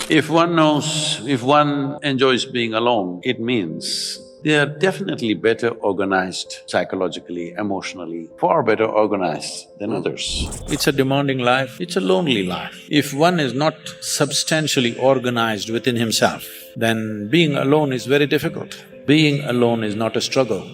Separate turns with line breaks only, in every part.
If one enjoys being alone, it means they are definitely better organized psychologically, emotionally, far better organized than others. It's a demanding life, it's a lonely life. If one is not substantially organized within himself, then being alone is very difficult. Being alone is not a struggle,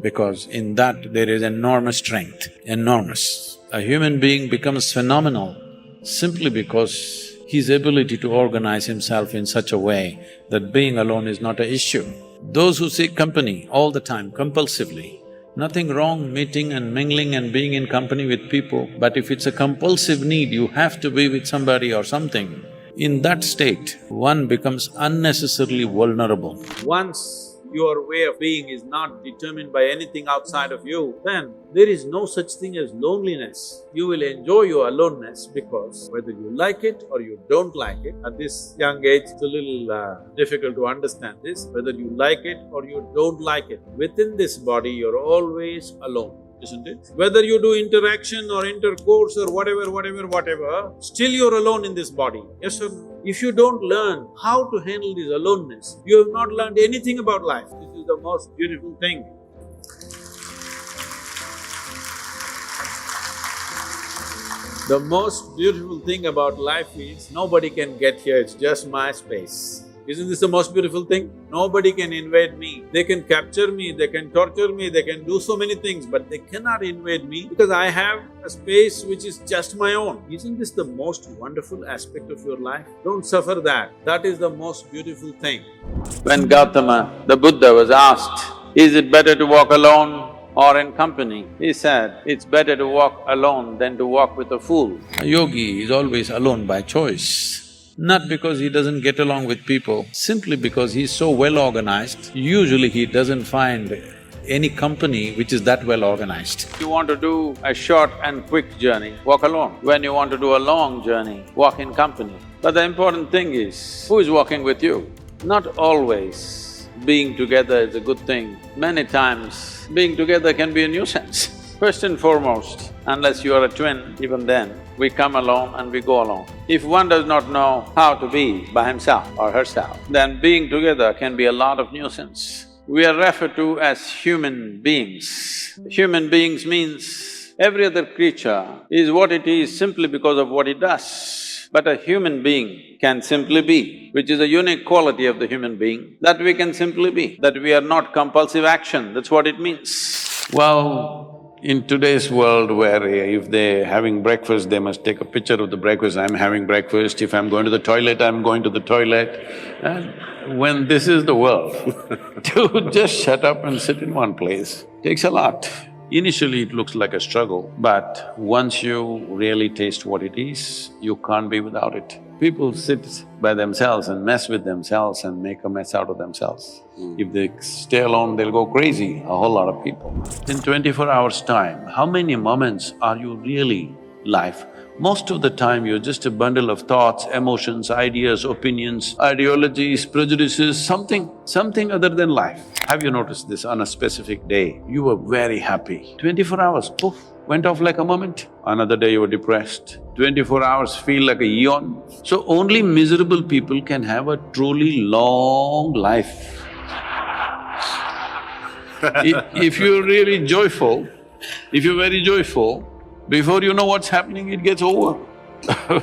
because in that there is enormous strength, enormous. A human being becomes phenomenal simply because his ability to organize himself in such a way that being alone is not an issue. Those who seek company all the time, compulsively, nothing wrong meeting and mingling and being in company with people, but if it's a compulsive need, you have to be with somebody or something, in that state, one becomes unnecessarily vulnerable. Once your way of being is not determined by anything outside of you, then there is no such thing as loneliness. You will enjoy your aloneness because whether you like it or you don't like it, at this young age it's a little difficult to understand this, whether you like it or you don't like it, within this body you're always alone, isn't it? Whether you do interaction or intercourse or whatever, still you're alone in this body, yes or no? If you don't learn how to handle this aloneness, you have not learned anything about life. This is the most beautiful thing. The most beautiful thing about life is, nobody can get here, it's just my space. Isn't this the most beautiful thing? Nobody can invade me. They can capture me, they can torture me, they can do so many things, but they cannot invade me because I have a space which is just my own. Isn't this the most wonderful aspect of your life? Don't suffer that. That is the most beautiful thing. When Gautama, the Buddha, was asked, is it better to walk alone or in company? He said, it's better to walk alone than to walk with a fool. A yogi is always alone by choice. Not because he doesn't get along with people, simply because he's so well organized, usually he doesn't find any company which is that well organized. If you want to do a short and quick journey, walk alone. When you want to do a long journey, walk in company. But the important thing is, who is walking with you? Not always being together is a good thing. Many times, being together can be a nuisance. First and foremost, unless you are a twin, even then, we come alone and we go alone. If one does not know how to be by himself or herself, then being together can be a lot of nuisance. We are referred to as human beings. Human beings means every other creature is what it is simply because of what it does. But a human being can simply be, which is a unique quality of the human being, that we can simply be, that we are not compulsive action, that's what it means. Well, in today's world where if they're having breakfast, they must take a picture of the breakfast, I'm having breakfast, if I'm going to the toilet, I'm going to the toilet. And when this is the world, to just shut up and sit in one place takes a lot. Initially it looks like a struggle, but once you really taste what it is, you can't be without it. People sit by themselves and mess with themselves and make a mess out of themselves. If they stay alone, they'll go crazy, a whole lot of people. In 24 hours' time, how many moments are you really life? Most of the time you're just a bundle of thoughts, emotions, ideas, opinions, ideologies, prejudices, something other than life. Have you noticed this? On a specific day, you were very happy. 24 hours, poof, went off like a moment. Another day you were depressed. 24 hours feel like a eon. So only miserable people can have a truly long life. If you're really joyful, if you're very joyful, before you know what's happening, it gets over.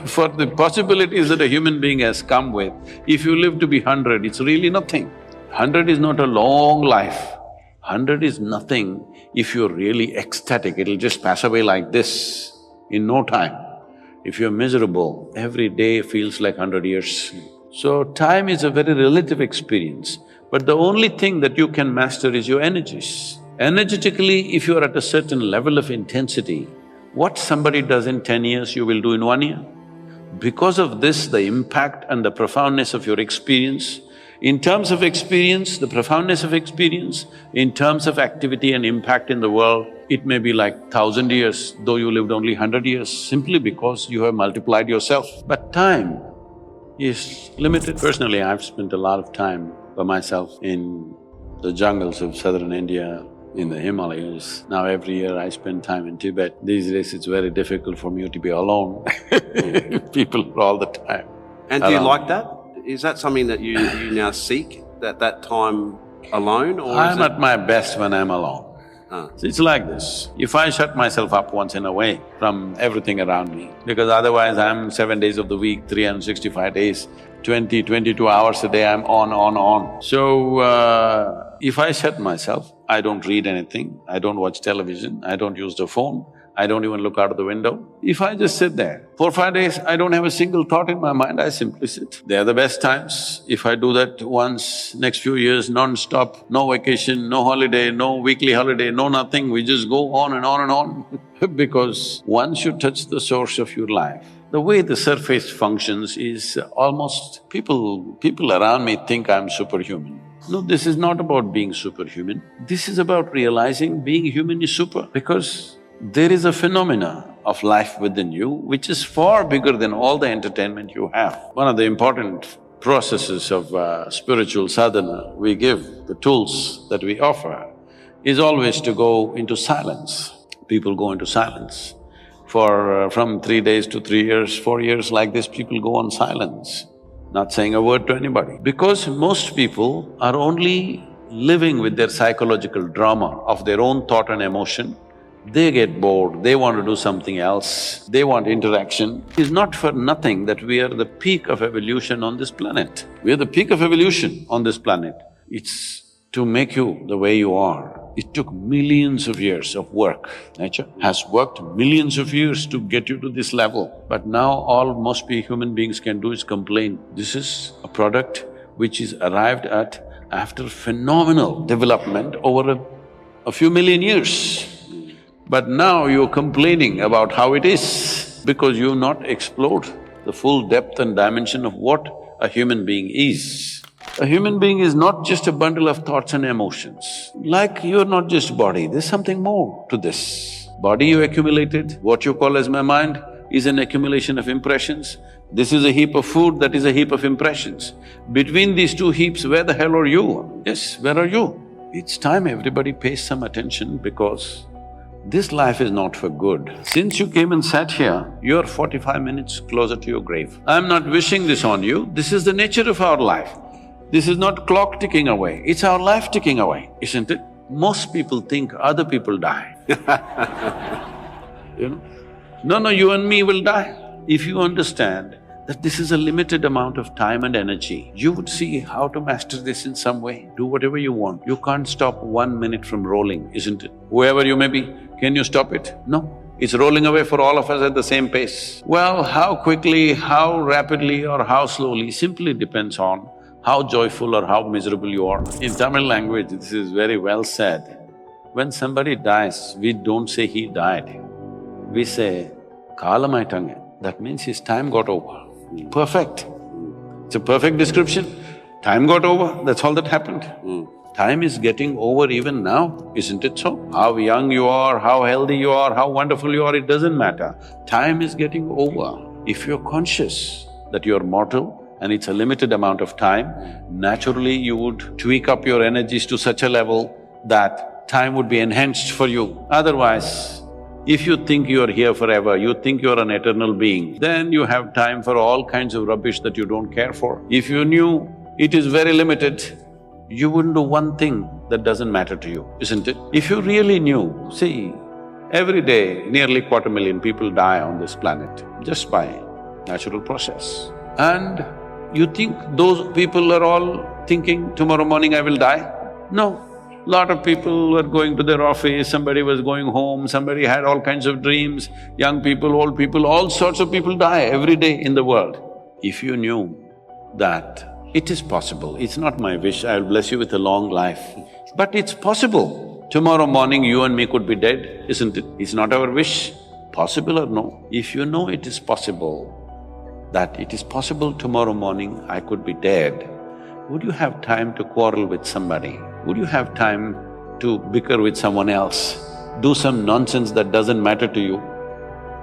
For the possibilities that a human being has come with, if you live to be 100, it's really nothing. 100 is not a long life. 100 is nothing if you're really ecstatic, it'll just pass away like this in no time. If you're miserable, every day feels like 100 years. So time is a very relative experience, but the only thing that you can master is your energies. Energetically, if you're at a certain level of intensity, what somebody does in 10 years, you will do in 1 year. Because of this, the impact and the profoundness of your experience, in terms of experience, the profoundness of experience, in terms of activity and impact in the world, it may be like 1,000 years, though you lived only 100 years, simply because you have multiplied yourself. But time is limited. Personally, I've spent a lot of time by myself in the jungles of southern India, in the Himalayas. Now every year I spend time in Tibet. These days it's very difficult for me to be alone. People are all the time.
And do you like that? Is that something that you now seek, that time alone, or
I'm at my best when I'm alone.
Ah.
So it's like this, if I shut myself up once in a way from everything around me, because otherwise I'm 7 days of the week, 365 days, 22 hours a day, I'm on. So, if I shut myself, I don't read anything, I don't watch television, I don't use the phone, I don't even look out of the window. If I just sit there, 4-5 days, I don't have a single thought in my mind, I simply sit. They are the best times. If I do that once, next few years, non-stop, no vacation, no holiday, no weekly holiday, no nothing, we just go on and on and on because once you touch the source of your life, the way the surface functions is almost… people around me think I'm superhuman. No, this is not about being superhuman. This is about realizing being human is super, because there is a phenomena of life within you which is far bigger than all the entertainment you have. One of the important processes of spiritual sadhana we give, the tools that we offer, is always to go into silence. People go into silence. From 3 days to 3 years, 4 years like this, people go on silence, not saying a word to anybody. Because most people are only living with their psychological drama of their own thought and emotion. They get bored, they want to do something else, they want interaction. It's not for nothing that we are the peak of evolution on this planet. We are the peak of evolution on this planet. It's to make you the way you are. It took millions of years of work. Nature has worked millions of years to get you to this level. But now all most human beings can do is complain. This is a product which is arrived at after phenomenal development over a few million years. But now you're complaining about how it is because you've not explored the full depth and dimension of what a human being is. A human being is not just a bundle of thoughts and emotions. Like you're not just body, there's something more to this. Body you accumulated, what you call as my mind, is an accumulation of impressions. This is a heap of food, that is a heap of impressions. Between these two heaps, where the hell are you? Yes, where are you? It's time everybody pays some attention because this life is not for good. Since you came and sat here, you're 45 minutes closer to your grave. I'm not wishing this on you, this is the nature of our life. This is not clock ticking away, it's our life ticking away, isn't it? Most people think other people die. You know? No, you and me will die. If you understand that this is a limited amount of time and energy, you would see how to master this in some way. Do whatever you want. You can't stop 1 minute from rolling, isn't it? Whoever you may be, can you stop it? No. It's rolling away for all of us at the same pace. Well, how quickly, how rapidly or how slowly simply depends on how joyful or how miserable you are. In Tamil language, this is very well said. When somebody dies, we don't say he died. We say, kalamaitange. That means his time got over. Perfect. It's a perfect description. Time got over, that's all that happened. Time is getting over even now, isn't it so? How young you are, how healthy you are, how wonderful you are, it doesn't matter. Time is getting over. If you're conscious that you're mortal and it's a limited amount of time, naturally you would tweak up your energies to such a level that time would be enhanced for you. Otherwise, if you think you're here forever, you think you're an eternal being, then you have time for all kinds of rubbish that you don't care for. If you knew it is very limited, you wouldn't do one thing that doesn't matter to you, isn't it? If you really knew, see, every day nearly 250,000 people die on this planet just by natural process. And you think those people are all thinking, tomorrow morning I will die? No. Lot of people were going to their office, somebody was going home, somebody had all kinds of dreams, young people, old people, all sorts of people die every day in the world. If you knew that it is possible, it's not my wish, I'll bless you with a long life, but it's possible. Tomorrow morning you and me could be dead, isn't it? It's not our wish, possible or no. If you know it is possible, that it is possible tomorrow morning I could be dead, would you have time to quarrel with somebody? Would you have time to bicker with someone else, do some nonsense that doesn't matter to you?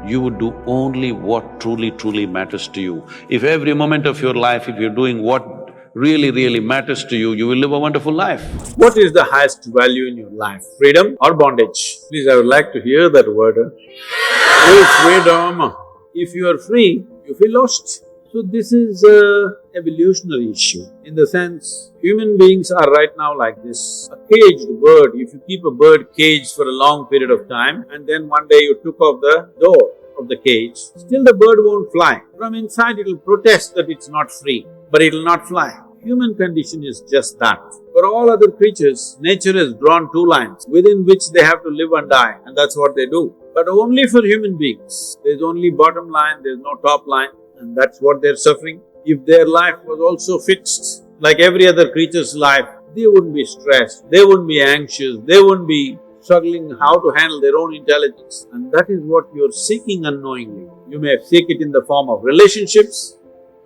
You would do only what truly matters to you. If every moment of your life, if you're doing what really matters to you, you will live a wonderful life. What is the highest value in your life? Freedom or bondage? Please, I would like to hear that word. Freedom. If you are free, you feel lost. So this is a evolutionary issue. In the sense, human beings are right now like this. A caged bird, if you keep a bird caged for a long period of time and then one day you took off the door of the cage, still the bird won't fly. From inside it will protest that it's not free, but it will not fly. Human condition is just that. For all other creatures, nature has drawn two lines within which they have to live and die, and that's what they do. But only for human beings, there's only bottom line, there's no top line, and that's what they're suffering. If their life was also fixed, like every other creature's life, they wouldn't be stressed, they wouldn't be anxious, they wouldn't be struggling how to handle their own intelligence. And that is what you're seeking unknowingly. You may seek it in the form of relationships,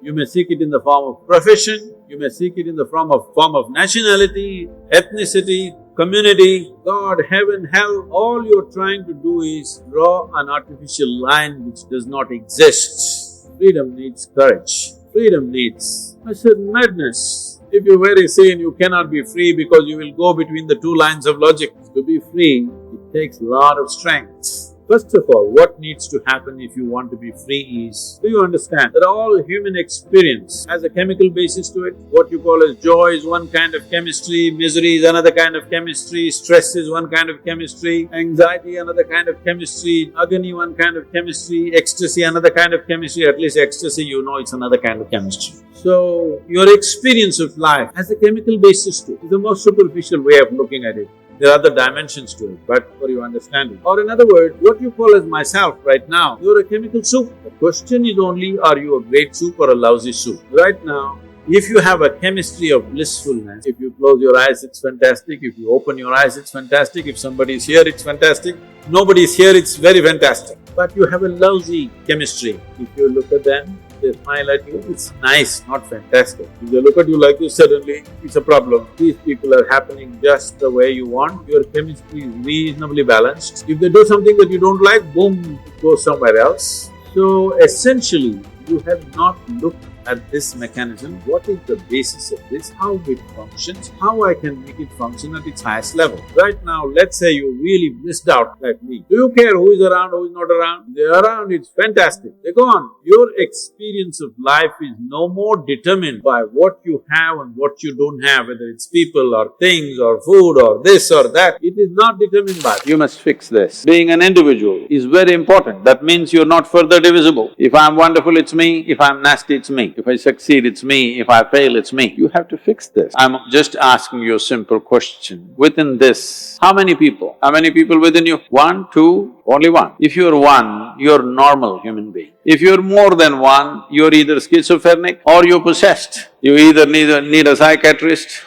you may seek it in the form of profession, you may seek it in the form of nationality, ethnicity, community, God, heaven, hell. All you're trying to do is draw an artificial line which does not exist. Freedom needs courage. Freedom needs a certain madness. If you're very sane, you cannot be free because you will go between the two lines of logic. To be free, it takes a lot of strength. First of all, what needs to happen if you want to be free is, do you understand that all human experience has a chemical basis to it? What you call as joy is one kind of chemistry, misery is another kind of chemistry, stress is one kind of chemistry, anxiety another kind of chemistry, agony one kind of chemistry, ecstasy another kind of chemistry, at least ecstasy you know it's another kind of chemistry. So, your experience of life has a chemical basis to it. It's the most superficial way of looking at it. There are other dimensions to it, but for your understanding. Or in other words, what you call as myself right now, you're a chemical soup. The question is only, are you a great soup or a lousy soup? Right now, if you have a chemistry of blissfulness, if you close your eyes, it's fantastic. If you open your eyes, it's fantastic. If somebody is here, it's fantastic. Nobody is here, it's very fantastic. But you have a lousy chemistry. If you look at them, they smile at you, it's nice, not fantastic. If they look at you like this, suddenly it's a problem. These people are happening just the way you want, your chemistry is reasonably balanced. If they do something that you don't like, boom, it goes somewhere else. So essentially, you have not looked at this mechanism, what is the basis of this, how it functions, how I can make it function at its highest level. Right now, let's say you're really blissed out like me. Do you care who is around, who is not around? They're around, it's fantastic. They're gone. Your experience of life is no more determined by what you have and what you don't have, whether it's people or things or food or this or that. It is not determined by… You must fix this. Being an individual is very important. That means you're not further divisible. If I'm wonderful, it's me. If I'm nasty, it's me. If I succeed, it's me. If I fail, it's me. You have to fix this. I'm just asking you a simple question. Within this, how many people? How many people within you? One, two, only one. If you're one, you're a normal human being. If you're more than one, you're either schizophrenic or you're possessed. You either need a psychiatrist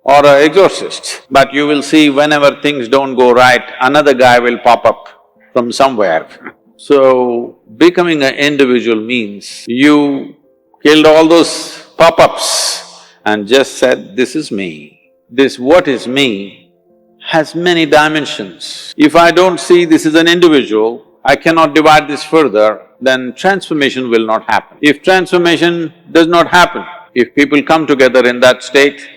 or an exorcist. But you will see whenever things don't go right, another guy will pop up from somewhere. So, becoming an individual means you killed all those pop-ups and just said, this is me. This what is me has many dimensions. If I don't see this is an individual, I cannot divide this further, then transformation will not happen. If transformation does not happen, if people come together in that state,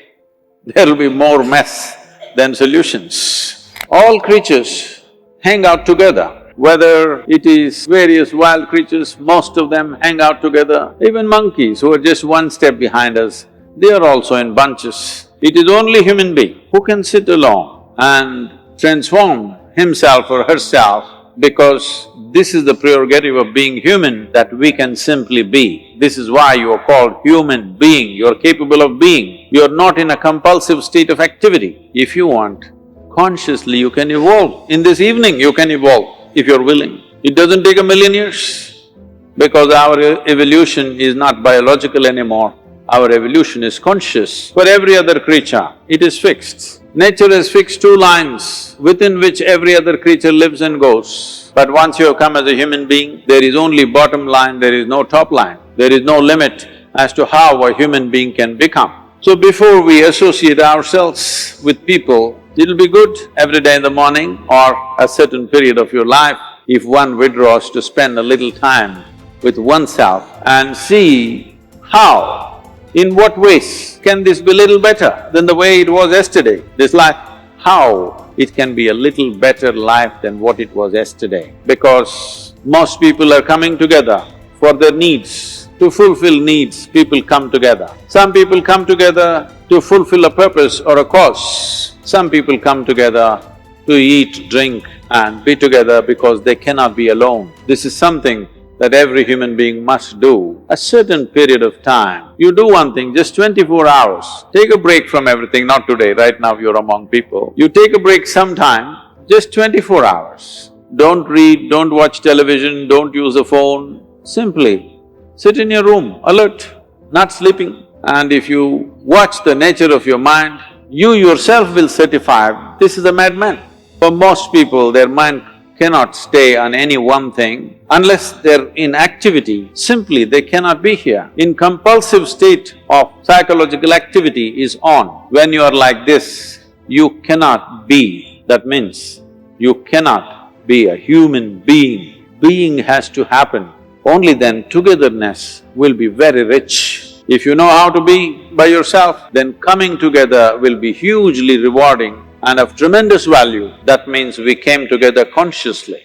there will be more mess than solutions. All creatures hang out together. Whether it is various wild creatures, most of them hang out together. Even monkeys who are just one step behind us, they are also in bunches. It is only human being who can sit alone and transform himself or herself, because this is the prerogative of being human, that we can simply be. This is why you are called human being, you are capable of being. You are not in a compulsive state of activity. If you want, consciously you can evolve. In this evening you can evolve if you're willing. It doesn't take 1,000,000 years, because our evolution is not biological anymore, our evolution is conscious. For every other creature, it is fixed. Nature has fixed two lines within which every other creature lives and goes. But once you have come as a human being, there is only bottom line, there is no top line. There is no limit as to how a human being can become. So before we associate ourselves with people, it'll be good every day in the morning or a certain period of your life, if one withdraws to spend a little time with oneself and see how, in what ways can this be little better than the way it was yesterday, this life, how it can be a little better life than what it was yesterday. Because most people are coming together for their needs, to fulfill needs, people come together. Some people come together to fulfill a purpose or a cause. Some people come together to eat, drink and be together because they cannot be alone. This is something that every human being must do. A certain period of time, you do one thing, just 24 hours, take a break from everything, not today, right now you're among people. You take a break sometime, just 24 hours. Don't read, don't watch television, don't use a phone, simply sit in your room, alert, not sleeping. And if you watch the nature of your mind, you yourself will certify, this is a madman. For most people, their mind cannot stay on any one thing. Unless they're in activity, simply they cannot be here. In compulsive state of psychological activity is on. When you are like this, you cannot be. That means you cannot be a human being. Being has to happen. Only then togetherness will be very rich. If you know how to be by yourself, then coming together will be hugely rewarding and of tremendous value. That means we came together consciously.